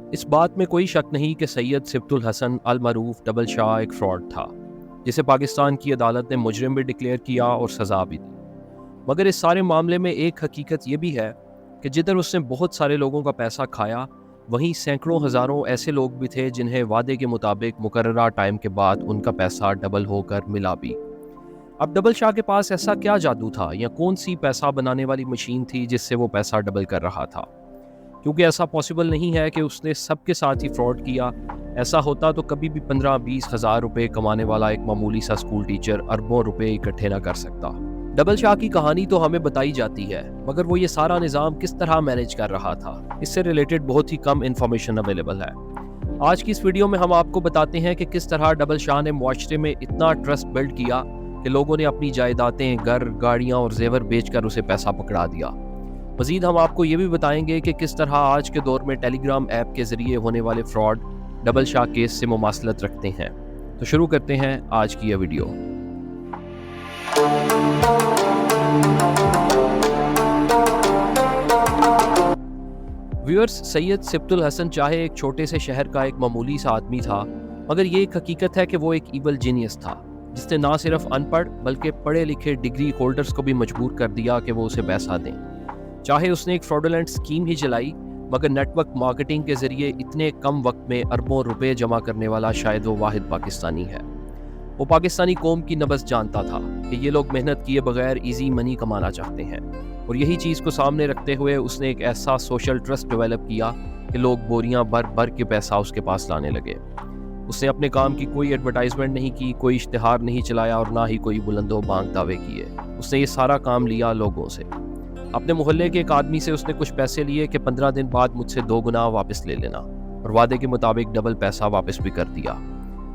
اس بات میں کوئی شک نہیں کہ سید سبط الحسن المعروف ڈبل شاہ ایک فراڈ تھا، جسے پاکستان کی عدالت نے مجرم بھی ڈکلیئر کیا اور سزا بھی دی۔ مگر اس سارے معاملے میں ایک حقیقت یہ بھی ہے کہ جدھر اس نے بہت سارے لوگوں کا پیسہ کھایا، وہیں سینکڑوں ہزاروں ایسے لوگ بھی تھے جنہیں وعدے کے مطابق مقررہ ٹائم کے بعد ان کا پیسہ ڈبل ہو کر ملا بھی۔ اب ڈبل شاہ کے پاس ایسا کیا جادو تھا یا کون سی پیسہ بنانے والی مشین تھی جس سے وہ پیسہ ڈبل کر رہا تھا؟ کیونکہ ایسا پاسبل نہیں ہے کہ اس نے سب کے ساتھ ہی فراڈ کیا۔ ایسا ہوتا تو کبھی بھی 15-20 ہزار روپے کمانے والا ایک معمولی سا اسکول ٹیچر اربوں روپے اکٹھے نہ کر سکتا۔ ڈبل شاہ کی کہانی تو ہمیں بتائی جاتی ہے، مگر وہ یہ سارا نظام کس طرح مینیج کر رہا تھا، اس سے ریلیٹڈ بہت ہی کم انفارمیشن اویلیبل ہے۔ آج کی اس ویڈیو میں ہم آپ کو بتاتے ہیں کہ کس طرح ڈبل شاہ نے معاشرے میں اتنا ٹرسٹ بلڈ کیا کہ لوگوں نے اپنی جائیدادیں، گھر، گاڑیاں اور زیور بیچ کر اسے پیسہ پکڑا دیا۔ مزید ہم آپ کو یہ بھی بتائیں گے کہ کس طرح آج کے دور میں ٹیلی گرام ایپ کے ذریعے ہونے والے فراڈ ڈبل شاہ کیس سے مماثلت رکھتے ہیں۔ تو شروع کرتے ہیں آج کی یہ ویڈیو۔ ویورز، سید سبط الحسن چاہے ایک چھوٹے سے شہر کا ایک معمولی سا آدمی تھا، مگر یہ ایک حقیقت ہے کہ وہ ایک ایول جینیس تھا، جس نے نہ صرف ان پڑھ بلکہ پڑھے لکھے ڈگری ہولڈرز کو بھی مجبور کر دیا کہ وہ اسے پیسہ دیں۔ چاہے اس نے ایک فراڈولنٹ اسکیم ہی چلائی، مگر نیٹ ورک مارکیٹنگ کے ذریعے اتنے کم وقت میں اربوں روپے جمع کرنے والا شاید وہ واحد پاکستانی ہے۔ وہ پاکستانی قوم کی نبض جانتا تھا کہ یہ لوگ محنت کیے بغیر ایزی منی کمانا چاہتے ہیں، اور یہی چیز کو سامنے رکھتے ہوئے اس نے ایک ایسا سوشل ٹرسٹ ڈیولپ کیا کہ لوگ بوریاں بھر بھر کے پیسہ اس کے پاس لانے لگے۔ اس نے اپنے کام کی کوئی ایڈورٹائزمنٹ نہیں کی، کوئی اشتہار نہیں چلایا اور نہ ہی کوئی بلند و بانگ دعوے کیے۔ اس نے یہ سارا کام لیا لوگوں سے۔ اپنے محلے کے ایک آدمی سے اس نے کچھ پیسے لیے کہ 15 دن بعد مجھ سے 2 گنا واپس لے لینا، اور وعدے کے مطابق ڈبل پیسہ واپس بھی کر دیا۔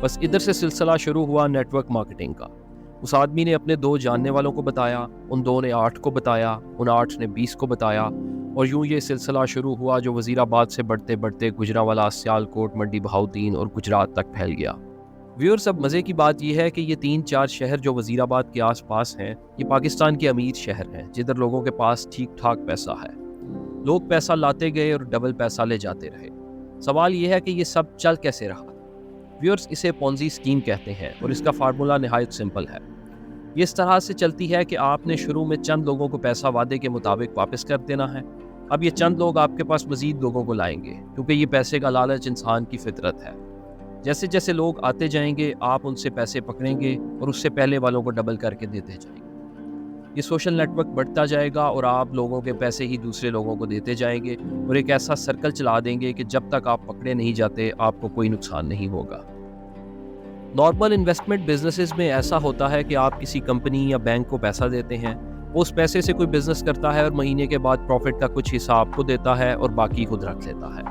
بس ادھر سے سلسلہ شروع ہوا نیٹ ورک مارکیٹنگ کا۔ اس آدمی نے اپنے 2 جاننے والوں کو بتایا، ان 2 نے 8 کو بتایا، ان 8 نے 20 کو بتایا، اور یوں یہ سلسلہ شروع ہوا جو وزیر آباد سے بڑھتے بڑھتے گجرانوالہ، سیالکوٹ، منڈی بہاؤدین اور گجرات تک پھیل گیا۔ ویورز، اب مزے کی بات یہ ہے کہ یہ 3-4 شہر جو وزیر آباد کے آس پاس ہیں، یہ پاکستان کے امیر شہر ہیں، جدھر لوگوں کے پاس ٹھیک ٹھاک پیسہ ہے۔ لوگ پیسہ لاتے گئے اور ڈبل پیسہ لے جاتے رہے۔ سوال یہ ہے کہ یہ سب چل کیسے رہا؟ ویورز، اسے پونزی اسکیم کہتے ہیں، اور اس کا فارمولا نہایت سمپل ہے۔ یہ اس طرح سے چلتی ہے کہ آپ نے شروع میں چند لوگوں کو پیسہ وعدے کے مطابق واپس کر دینا ہے۔ اب یہ چند لوگ آپ کے پاس مزید لوگوں کو لائیں گے، کیونکہ یہ پیسے کا لالچ انسان کی فطرت ہے۔ جیسے جیسے لوگ آتے جائیں گے، آپ ان سے پیسے پکڑیں گے اور اس سے پہلے والوں کو ڈبل کر کے دیتے جائیں گے۔ یہ سوشل نیٹ ورک بڑھتا جائے گا اور آپ لوگوں کے پیسے ہی دوسرے لوگوں کو دیتے جائیں گے، اور ایک ایسا سرکل چلا دیں گے کہ جب تک آپ پکڑے نہیں جاتے آپ کو کوئی نقصان نہیں ہوگا۔ نارمل انویسٹمنٹ بزنسز میں ایسا ہوتا ہے کہ آپ کسی کمپنی یا بینک کو پیسہ دیتے ہیں، وہ اس پیسے سے کوئی بزنس کرتا ہے اور مہینے کے بعد پروفٹ کا کچھ حصہ آپ کو دیتا ہے اور باقی خود رکھ لیتا ہے۔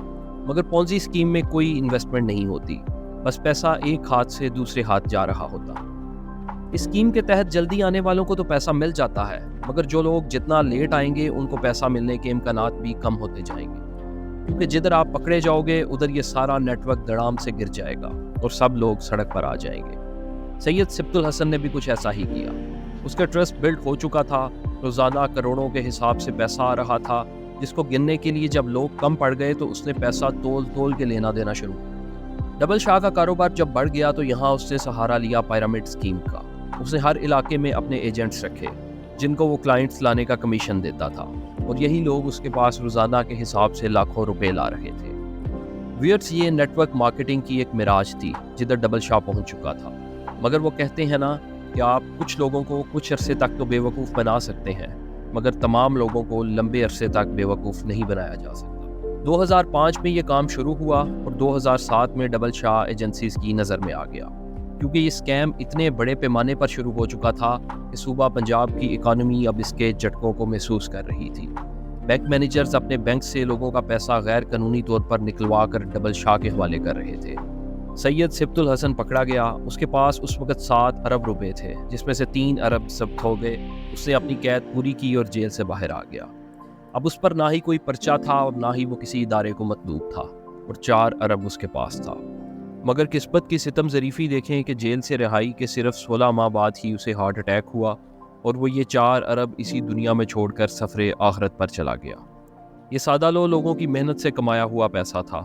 مگر پونزی اسکیم میں کوئی انویسٹمنٹ نہیں ہوتی، بس پیسہ ایک ہاتھ سے دوسرے ہاتھ جا رہا ہوتا۔ اس اسکیم کے تحت جلدی آنے والوں کو تو پیسہ مل جاتا ہے، مگر جو لوگ جتنا لیٹ آئیں گے ان کو پیسہ ملنے کے امکانات بھی کم ہوتے جائیں گے، کیونکہ جدھر آپ پکڑے جاؤ گے ادھر یہ سارا نیٹ ورک دڑام سے گر جائے گا اور سب لوگ سڑک پر آ جائیں گے۔ سید سبط الحسن نے بھی کچھ ایسا ہی کیا۔ اس کا ٹرسٹ بلڈ ہو چکا تھا، روزانہ کروڑوں کے حساب سے پیسہ آ رہا تھا، جس کو گننے کے لیے جب لوگ کم پڑ گئے تو اس نے پیسہ تول تول کے لینا دینا شروع کیا۔ ڈبل شاہ کا کاروبار جب بڑھ گیا تو یہاں اس نے سہارا لیا پیرامڈ اسکیم کا۔ اس نے ہر علاقے میں اپنے ایجنٹس رکھے جن کو وہ کلائنٹس لانے کا کمیشن دیتا تھا، اور یہی لوگ اس کے پاس روزانہ کے حساب سے لاکھوں روپے لا رہے تھے۔ ویئرز، یہ نیٹ ورک مارکیٹنگ کی ایک معراج تھی جدھر ڈبل شاہ پہنچ چکا تھا، مگر وہ کہتے ہیں نا کہ آپ کچھ لوگوں کو کچھ عرصے تک تو بے وقوف بنا سکتے ہیں، مگر تمام لوگوں کو لمبے عرصے تک بے وقوف نہیں بنایا جا سکتا۔ 2005 میں یہ کام شروع ہوا اور 2007 میں ڈبل شاہ ایجنسیز کی نظر میں آ گیا، کیونکہ یہ اسکیم اتنے بڑے پیمانے پر شروع ہو چکا تھا کہ صوبہ پنجاب کی اکانومی اب اس کے جھٹکوں کو محسوس کر رہی تھی۔ بینک مینیجرز اپنے بینک سے لوگوں کا پیسہ غیر قانونی طور پر نکلوا کر ڈبل شاہ کے حوالے کر رہے تھے۔ سید سبط الحسن پکڑا گیا۔ اس کے پاس اس وقت 7 ارب روپے تھے، جس میں سے 3 ارب ضبط ہو گئے۔ اس نے اپنی قید پوری کی اور جیل سے باہر آ گیا۔ اب اس پر نہ ہی کوئی پرچہ تھا اور نہ ہی وہ کسی ادارے کو مطلوب تھا، اور 4 ارب اس کے پاس تھا۔ مگر قسمت کی ستم ظریفی دیکھیں کہ جیل سے رہائی کے صرف 16 ماہ بعد ہی اسے ہارٹ اٹیک ہوا، اور وہ یہ 4 ارب اسی دنیا میں چھوڑ کر سفر آخرت پر چلا گیا۔ یہ سادہ لوگوں کی محنت سے کمایا ہوا پیسہ تھا،